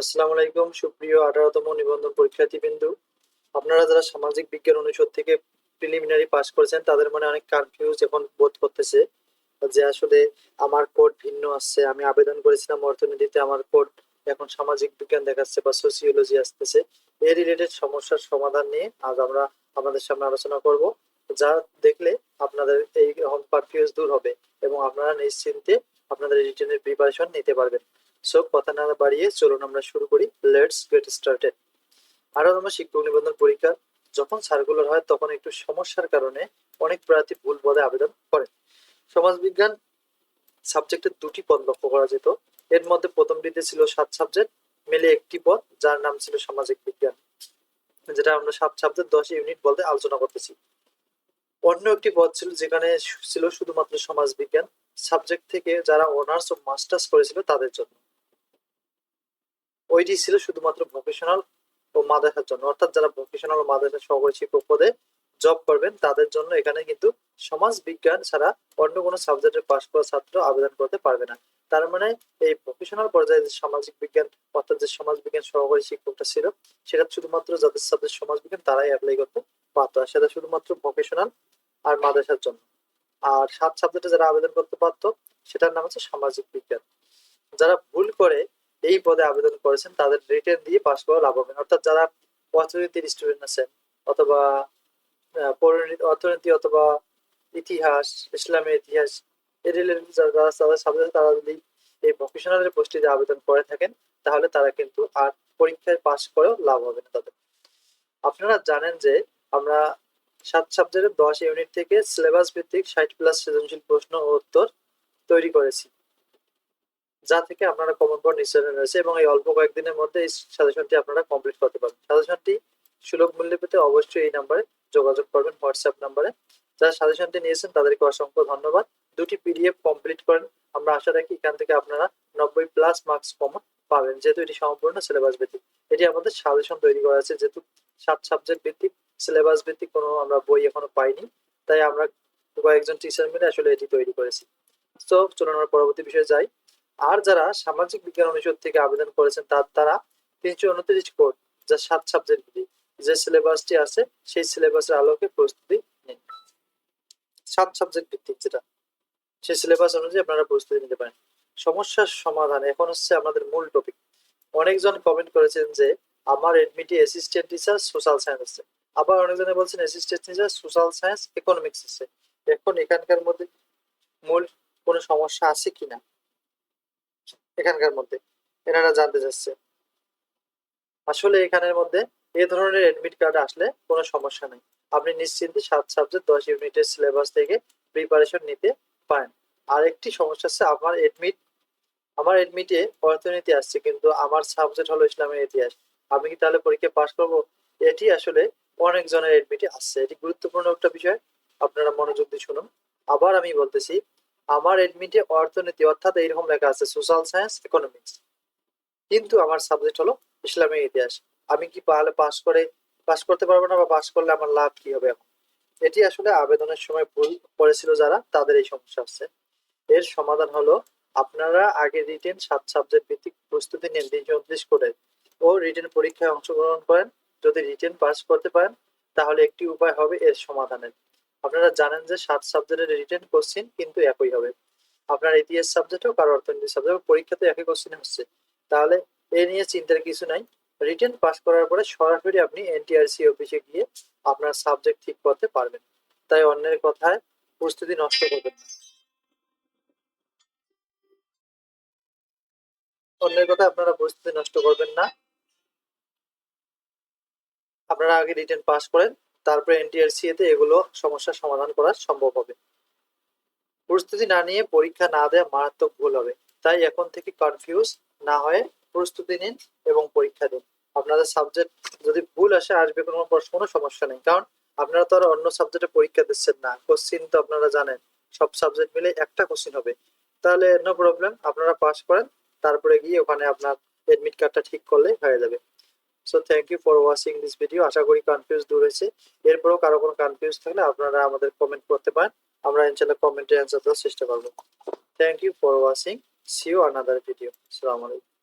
আসসালামু আলাইকুম সুপ্রিয় 18তম নিবন্ধন পরীক্ষার্থীবৃন্দু। আপনারা যারা সামাজিক বিজ্ঞান অনুষদ থেকে প্রিলিমিনারি পাস করেছেন তাদের মনে অনেক কনফিউজ এখন বোধ করতেছে যে আসলে আমার কোড ভিন্ন আসছে। আমি আবেদন করেছিলাম অর্থনীতিতে, আমার কোড এখন সামাজিক বিজ্ঞান দেখাচ্ছে বা সোসিওলজি আসতেছে। এই রিলেটেড সমস্যার সমাধান নিয়ে আজ আমরা আপনাদের সামনে আলোচনা করব, যা দেখলে আপনাদের এই কনফিউজ দূর হবে এবং আপনারা নিশ্চিন্তে আপনাদের রিটেনের প্রিপারেশন নিতে পারবেন। সো কথা না বাড়িয়ে চলুন আমরা শুরু করি। Let's get started. আরো আমরা শিক্ষক নিবন্ধন পরীক্ষা যখন সার্কুলার হয় তখন একটু সমস্যার কারণে অনেক প্রার্থী ভুল পদে আবেদন করেন। সমাজবিজ্ঞান সাবজেক্টের দুটি পদ লক্ষ্য করা যেত। এর মধ্যে প্রথমটিতে ছিল 7 সাবজেক্ট মিলে একটি পদ, যার নাম ছিল সামাজিক বিজ্ঞান, যেটা আমরা 7 সাবজেক্ট 10 ইউনিট বলতে আলোচনা করতেছি। অন্য একটি পদ ছিল যেখানে ছিল শুধুমাত্র সমাজ বিজ্ঞান সাবজেক্ট থেকে যারা অনার্স ও মাস্টার্স করেছিল তাদের জন্য। ওইটি ছিল শুধুমাত্র ভোকেশনাল ও মাদ্রাসার জন্য, অর্থাৎ যারা ভোকেশনাল ও মাদ্রাসা সহকারী শিক্ষক পদে জব করবেন তাদের জন্য। এখানে কিন্তু সমাজ বিজ্ঞান ছাড়া অন্য কোনো সাবজেক্টে পাশ করা ছাত্র আবেদন করতে পারবে না। তার মানে এই ভোকেশনাল পর্যায়ে যে সামাজিক বিজ্ঞান অর্থাৎ যে সমাজ বিজ্ঞান সহকারী শিক্ষকটা ছিল, সেটা শুধুমাত্র যাদের সাবজেক্ট সমাজ বিজ্ঞান তারাই অ্যাপ্লাই করতে পারতো, আর সেটা শুধুমাত্র ভোকেশনাল আর মাদ্রাসার জন্য। আর 7 সাবজেক্টে যারা আবেদন করতে পারতো সেটার নাম হচ্ছে সামাজিক বিজ্ঞান। যারা ভুল করে এই পদে আবেদন করেছেন তাদের রিটেন দিয়ে পাস করা লাভ হবে না। অর্থাৎ যারা অর্থনীতির স্টুডেন্ট আছেন অথবা অর্থনীতি অথবা ইতিহাস, ইসলামের ইতিহাস এই রিলেটেড যারা যারা সাবজেক্ট, তারা যদি এই ভোকেশনালের পোস্টে আবেদন করে থাকেন তাহলে তারা কিন্তু আর পরীক্ষায় পাস করেও লাভ হবে না তাদের। আপনারা জানেন যে আমরা 7 সাবজেক্টের 10 ইউনিট থেকে সিলেবাস ভিত্তিক 60+ সৃজনশীল প্রশ্ন ও উত্তর তৈরি করেছি, যা থেকে আপনারা কমন পয়েন্ট নিশ্চয় রয়েছে এবং এই অল্প কয়েকদিনের মধ্যে এই সাজেশনটি আপনারা কমপ্লিট করতে পারবেন। সাজেশনটি সুলভ মূল্যে পেতে অবশ্যই এই নাম্বারে যোগাযোগ করবেন, হোয়াটসঅ্যাপ নাম্বারে। যারা সাজেশনটি নিয়েছেন তাদেরকে অসংখ্য ধন্যবাদ। দুটি পিডিএফ কমপ্লিট করেন। আমরা আশা রাখি এখান থেকে আপনারা 90+ মার্কস কমন পাবেন, যেহেতু এটি সম্পূর্ণ সিলেবাস ভিত্তিক। এটি আমাদের সাজেশন তৈরি করা আছে, যেহেতু 7 সাবজেক্ট ভিত্তিক সিলেবাস ভিত্তিক কোনো আমরা বই এখনো পাইনি, তাই আমরা কয়েকজন টিচার মিলে আসলে এটি তৈরি করেছি। তো চলুন আমরা পরবর্তী বিষয়ে যাই। আর যারা সামাজিক বিজ্ঞান অনুষদ থেকে আবেদন করেছেন তারা 329 কোড, যা 7 সাবজেক্ট যে সিলেবাসটি আছে সেই সিলেবাসের আলোকে প্রস্তুতি নিন। 7 সাবজেক্ট ভিত্তিক যেটা, সেই সিলেবাস অনুযায়ী আপনারা প্রস্তুতি নিতে পারেন। সমস্যার সমাধান এখন হচ্ছে আমাদের মূল টপিক। অনেকজন কমেন্ট করেছেন যে আমার এডমিটে অ্যাসিস্ট্যান্ট টিচার সোশ্যাল সায়েন্স আছে, আবার অনেকজনে বলছেন assistant teacher social science economics আছে। এখন এখানকার মধ্যে মূল কোনো সমস্যা আছে কিনা এখানকার মধ্যে এনারা জানতে চাচ্ছে। আসলে এখানের মধ্যে এই ধরনের এডমিট কার্ড আসলে কোনো সমস্যা নেই। আপনি নিশ্চিন্তে 7 সাবজেক্ট 10 ইউনিটের সিলেবাস থেকে প্রিপারেশন নিতে পারেন। আর একটি সমস্যা আছে, আমার এডমিটে অর্থনীতি আসছে কিন্তু আমার সাবজেক্ট হলো ইসলামের ইতিহাস। আমি কি তাহলে পরীক্ষা পাস করবো? এটি আসলে অনেকজনের এডমিটে আসছে। এটি গুরুত্বপূর্ণ একটা বিষয়, আপনারা মনোযোগ দিয়ে শুনুন। আবার আমি বলতেছি, আমার এডমিটে অর্থনীতি অর্থাৎ এইরকম লেখা আছে সোশ্যাল সায়েন্স ইকোনমিক্স, কিন্তু আমার সাবজেক্ট হলো ইসলামের ইতিহাস। আমি কি তাহলে পাস করতে পারবো না, বা পাস করলে আমার লাভ কি হবে? এখন এটি আসলে আবেদনের সময় ভুল করেছিল যারা, তাদের এই সমস্যা হচ্ছে। এর সমাধান হলো আপনারা আগে রিটেন 7 সাবজেক্ট ভিত্তিক প্রস্তুতি নিন 329 করে ও রিটেন পরীক্ষায় অংশগ্রহণ করেন। যদি রিটেন পাস করতে পারেন তাহলে একটি উপায় হবে এর সমাধানের। আপনারা জানেন যে 7 সাবজেক্টের রিটেন কোশ্চিন কিন্তু একই হবে। আপনার ইতিহাস সাবজেক্ট হোক আর অর্থনীতি সাবজেক্ট পরীক্ষাতে একই কোশ্চিন হচ্ছে, তাহলে এ নিয়ে চিন্তার কিছু নাই। রিটেন পাস করার পরে সরাসরি আপনি এনটিআরসি অফিসে গিয়ে আপনার সাবজেক্ট ঠিক করতে পারবেন। তাই অন্যের কথায় প্রস্তুতি নষ্ট করবেন না। অন্যের কথা আপনারা প্রস্তুতি নষ্ট করবেন না। আপনারা আগে রিটেন পাস করেন, তারপরে এনটিআরসি এতে এগুলো সমস্যার সমাধান করা সম্ভব হবে। প্রস্তুতি না নিয়ে পরীক্ষা না দেওয়া মারাত্মক ভুল হবে। তাই এখন থেকে কনফিউজ না হয়ে প্রস্তুতি নিন এবং পরীক্ষা দিন। আপনাদের সাবজেক্ট যদি ভুল আসে আসবে, কোনো সমস্যা নেই, কারণ আপনারা তো আর অন্য সাবজেক্টে পরীক্ষা দিচ্ছেন না। কোশ্চিন তো আপনারা জানেন সব সাবজেক্ট মিলে একটা কোশ্চিন হবে, তাহলে নো প্রবলেম, আপনারা পাস করেন, তারপরে গিয়ে ওখানে আপনার এডমিট কার্ডটা ঠিক করলে হয়ে যাবে। So thank you for watching this video. আশা করি কনফিউজ দূর হয়েছে। এরপরেও কারো কোনো কনফিউজ থাকলে আপনারা আমাদের কমেন্ট করতে পারেন, আমরা ইনশাল্লাহ কমেন্টে অ্যান্সার দেওয়ার চেষ্টা করবো। Thank you for watching. See you another video. আসসালামু আলাইকুম।